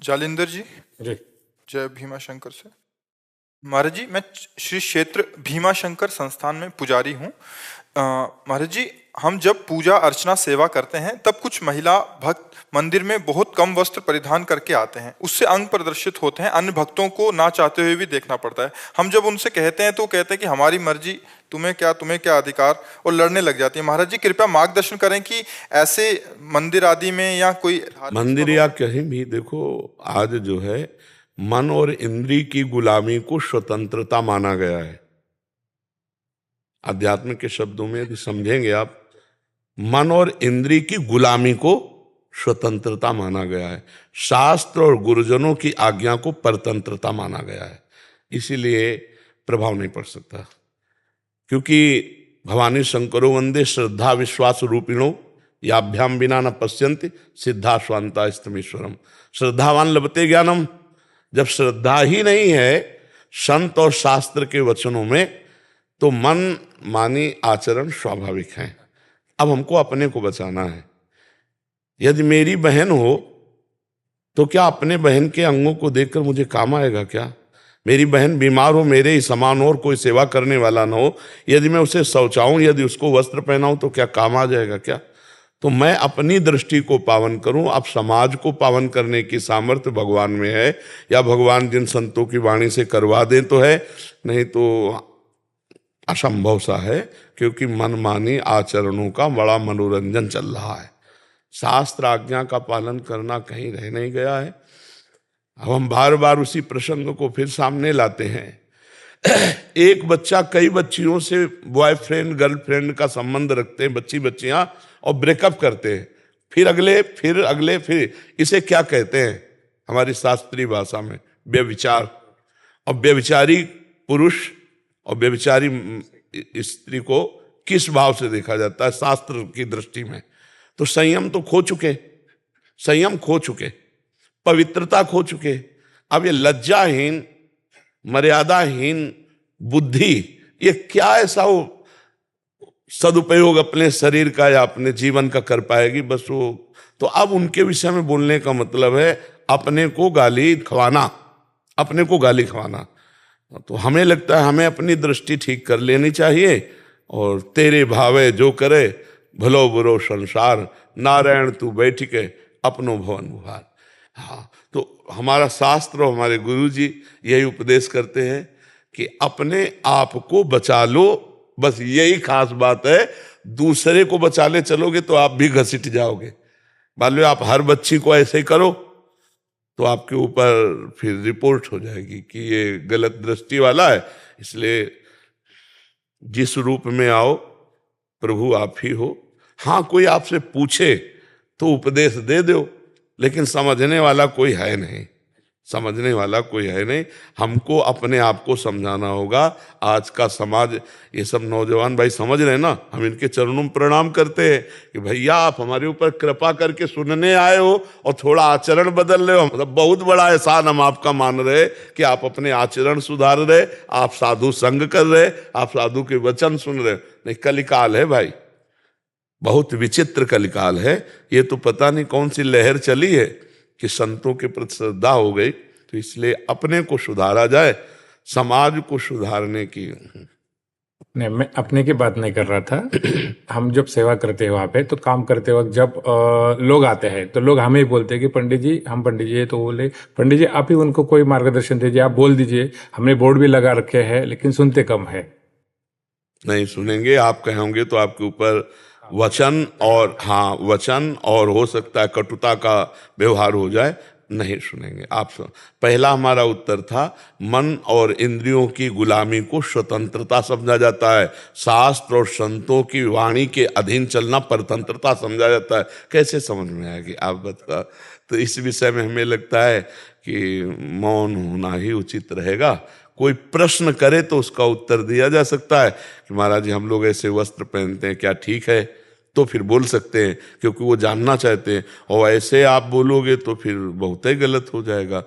जालिंदर जी, जी जय भीमा शंकर से। महाराज जी, मैं श्री क्षेत्र भीमा शंकर संस्थान में पुजारी हूँ। महाराज जी, हम जब पूजा अर्चना सेवा करते हैं तब कुछ महिला भक्त मंदिर में बहुत कम वस्त्र परिधान करके आते हैं। उससे अंग प्रदर्शित होते हैं, अन्य भक्तों को ना चाहते हुए भी देखना पड़ता है। हम जब उनसे कहते हैं तो वो कहते हैं कि हमारी मर्जी, तुम्हें क्या अधिकार, और लड़ने लग जाती है। महाराज जी, कृपया मार्गदर्शन करें कि ऐसे मंदिर आदि में या कोई मंदिर या कहीं भी देखो, आज जो है मन और इंद्री की गुलामी को स्वतंत्रता माना गया है। अध्यात्म के शब्दों में यदि समझेंगे आप, मन और इंद्री की गुलामी को स्वतंत्रता माना गया है। शास्त्र और गुरुजनों की आज्ञा को परतंत्रता माना गया है। इसीलिए प्रभाव नहीं पड़ सकता, क्योंकि भवानी शंकरो वंदे श्रद्धा विश्वास रूपिणो याभ्याम बिना न पश्यन्ति सिद्धा स्वांता स्तमीश्वरम। श्रद्धावान लभते ज्ञानम। जब श्रद्धा ही नहीं है संत और शास्त्र के वचनों में, तो मन मानी आचरण स्वाभाविक है। अब हमको अपने को बचाना है। यदि मेरी बहन हो तो क्या अपने बहन के अंगों को देखकर मुझे काम आएगा क्या? मेरी बहन बीमार हो, मेरे ही समान और कोई सेवा करने वाला ना हो, यदि मैं उसे शौचाऊं, यदि उसको वस्त्र पहनाऊं, तो क्या काम आ जाएगा क्या? तो मैं अपनी दृष्टि को पावन करूं। अब समाज को पावन करने की सामर्थ्य भगवान में है, या भगवान जिन संतों की वाणी से करवा दें तो है, नहीं तो असंभव सा है, क्योंकि मनमानी आचरणों का बड़ा मनोरंजन चल रहा है। शास्त्र आज्ञा का पालन करना कहीं रह नहीं गया है। अब हम बार बार उसी प्रसंग को फिर सामने लाते हैं। एक बच्चा कई बच्चियों से बॉयफ्रेंड गर्लफ्रेंड का संबंध रखते हैं, बच्चियां, और ब्रेकअप करते हैं। फिर अगले, फिर इसे क्या कहते हैं हमारी शास्त्रीय भाषा में? व्यभिचार। और व्यभिचारी पुरुष और व्यभिचारी स्त्री को किस भाव से देखा जाता है शास्त्र की दृष्टि में? तो संयम तो खो चुके, पवित्रता खो चुके। अब ये लज्जाहीन, मर्यादाहीन बुद्धि, ये क्या ऐसा वो सदुपयोग अपने शरीर का या अपने जीवन का कर पाएगी? बस वो तो अब उनके विषय में बोलने का मतलब है अपने को गाली खवाना। तो हमें लगता है हमें अपनी दृष्टि ठीक कर लेनी चाहिए, और तेरे भावे जो करे भलो बुरो संसार, नारायण तू बैठ के अपनो भवन उभार। हाँ, तो हमारा शास्त्र और हमारे गुरु जी यही उपदेश करते हैं कि अपने आप को बचा लो। बस यही खास बात है। दूसरे को बचाले चलोगे तो आप भी घसीट जाओगे। मान लो आप हर बच्ची को ऐसे ही करो तो आपके ऊपर फिर रिपोर्ट हो जाएगी कि ये गलत दृष्टि वाला है। इसलिए जिस रूप में आओ प्रभु आप ही हो। हाँ, कोई आपसे पूछे तो उपदेश दे दो, लेकिन समझने वाला कोई है नहीं। हमको अपने आप को समझाना होगा। आज का समाज, ये सब नौजवान भाई समझ रहे हैं ना, हम इनके चरणों में प्रणाम करते हैं कि भैया आप हमारे ऊपर कृपा करके सुनने आए हो और थोड़ा आचरण बदल रहे हो। मतलब बहुत बड़ा एहसान हम आपका मान रहे कि आप अपने आचरण सुधार रहे, आप साधु संग कर रहे, आप साधु के वचन सुन रहे। नहीं, कलिकाल है भाई, बहुत विचित्र कलिकाल है। ये तो पता नहीं कौन सी लहर चली है कि संतों के प्रति श्रद्धा हो गई। तो इसलिए अपने को सुधारा जाए, समाज को सुधारने की। नहीं, मैं अपने की बात नहीं कर रहा था। हम जब सेवा करते हैं वहाँ पे, तो काम करते वक्त जब लोग आते हैं तो लोग हमें ही बोलते हैं कि पंडित जी, हम पंडित जी है, तो बोले पंडित जी आप ही उनको कोई मार्गदर्शन दीजिए, आप बोल दीजिए। हमने बोर्ड भी लगा रखे हैं, लेकिन सुनते कम है। नहीं सुनेंगे, आप कहोगे तो आपके ऊपर वचन और हो सकता है कटुता का व्यवहार हो जाए। नहीं सुनेंगे आप। पहला हमारा उत्तर था, मन और इंद्रियों की गुलामी को स्वतंत्रता समझा जाता है। शास्त्र और संतों की वाणी के अधीन चलना परतंत्रता समझा जाता है। कैसे समझ में आएगी आप बता? तो इस विषय में हमें लगता है कि मौन होना ही उचित रहेगा। कोई प्रश्न करे तो उसका उत्तर दिया जा सकता है कि महाराज जी हम लोग ऐसे वस्त्र पहनते हैं, क्या ठीक है? तो फिर बोल सकते हैं, क्योंकि वो जानना चाहते हैं। और ऐसे आप बोलोगे तो फिर बहुत ही गलत हो जाएगा।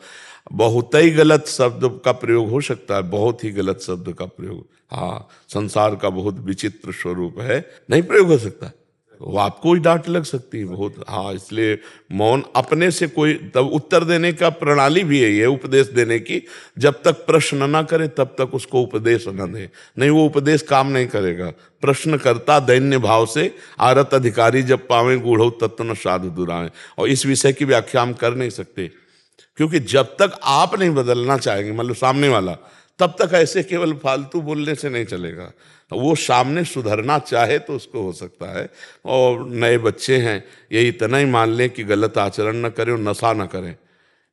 बहुत ही गलत शब्द का प्रयोग हो सकता है, बहुत ही गलत शब्द का प्रयोग। हाँ, संसार का बहुत विचित्र स्वरूप है, नहीं प्रयोग हो सकता। वो आपको ही डांट लग सकती है बहुत। हाँ, इसलिए मौन अपने से कोई तब उत्तर देने का प्रणाली भी है ये, उपदेश देने की। जब तक प्रश्न ना करे तब तक उसको उपदेश न दे, नहीं वो उपदेश काम नहीं करेगा। प्रश्न करता दैन्य भाव से, आरत अधिकारी जब पावे गूढ़ो तत्व न साधु दुराए। और इस विषय की व्याख्या हम कर नहीं सकते, क्योंकि जब तक आप नहीं बदलना चाहेंगे, मतलब सामने वाला, तब तक ऐसे केवल फालतू बोलने से नहीं चलेगा। वो सामने सुधरना चाहे तो उसको हो सकता है। और नए बच्चे हैं, ये इतना ही मान लें कि गलत आचरण न करें और नशा न करें,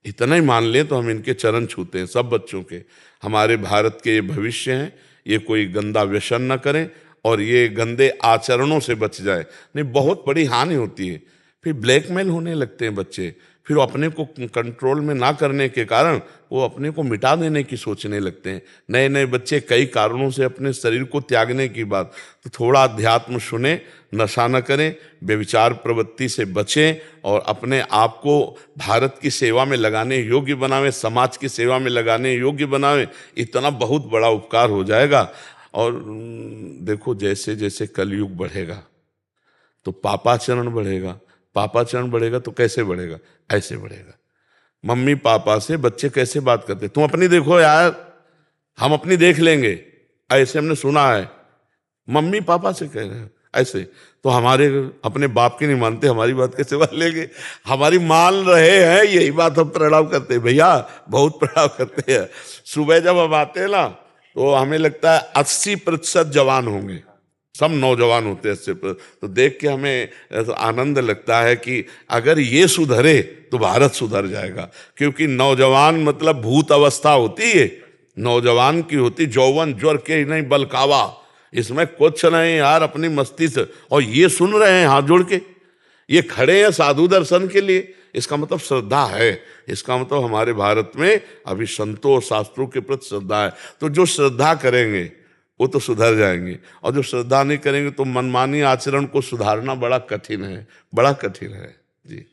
इतना ही मान लें तो हम इनके चरण छूते हैं सब बच्चों के। हमारे भारत के ये भविष्य हैं, ये कोई गंदा व्यसन न करें और ये गंदे आचरणों से बच जाए, नहीं बहुत बड़ी हानि होती है। फिर ब्लैकमेल होने लगते हैं बच्चे, फिर अपने को कंट्रोल में ना करने के कारण वो अपने को मिटा देने की सोचने लगते हैं। नए नए बच्चे कई कारणों से अपने शरीर को त्यागने की बात, तो थोड़ा अध्यात्म सुने, नशा न करें, व्यभिचार प्रवृत्ति से बचें और अपने आप को भारत की सेवा में लगाने योग्य बनावें, समाज की सेवा में लगाने योग्य बनावें। इतना बहुत बड़ा उपकार हो जाएगा। और देखो, जैसे जैसे कलयुग बढ़ेगा तो पापाचरण बढ़ेगा, पापाचरण बढ़ेगा तो कैसे बढ़ेगा, ऐसे बढ़ेगा। मम्मी पापा से बच्चे कैसे बात करते, तुम अपनी देखो यार, हम अपनी देख लेंगे, ऐसे हमने सुना है। मम्मी पापा से कह रहे हैं ऐसे, तो हमारे अपने बाप की नहीं मानते, हमारी बात कैसे मान लेंगे। हमारी मान रहे हैं, यही बात हम प्रणाम करते हैं भैया, बहुत प्रणाम करते हैं। सुबह जब हम आते हैं ना तो हमें लगता है 80% जवान होंगे, सब नौजवान होते हैं 80%। तो देख के हमें आनंद लगता है कि अगर ये सुधरे तो भारत सुधर जाएगा। क्योंकि नौजवान मतलब भूत अवस्था होती है, नौजवान की होती यौवन ज्वर के नहीं बलकावा, इसमें कुछ नहीं यार, अपनी मस्ती से। और ये सुन रहे हैं हाथ जोड़ के, ये खड़े हैं साधु दर्शन के लिए, इसका मतलब श्रद्धा है। इसका मतलब हमारे भारत में अभी संतों और शास्त्रों के प्रति श्रद्धा है। तो जो श्रद्धा करेंगे वो तो सुधर जाएंगे, और जो श्रद्धा नहीं करेंगे तो मनमानी आचरण को सुधारना बड़ा कठिन है, बड़ा कठिन है जी।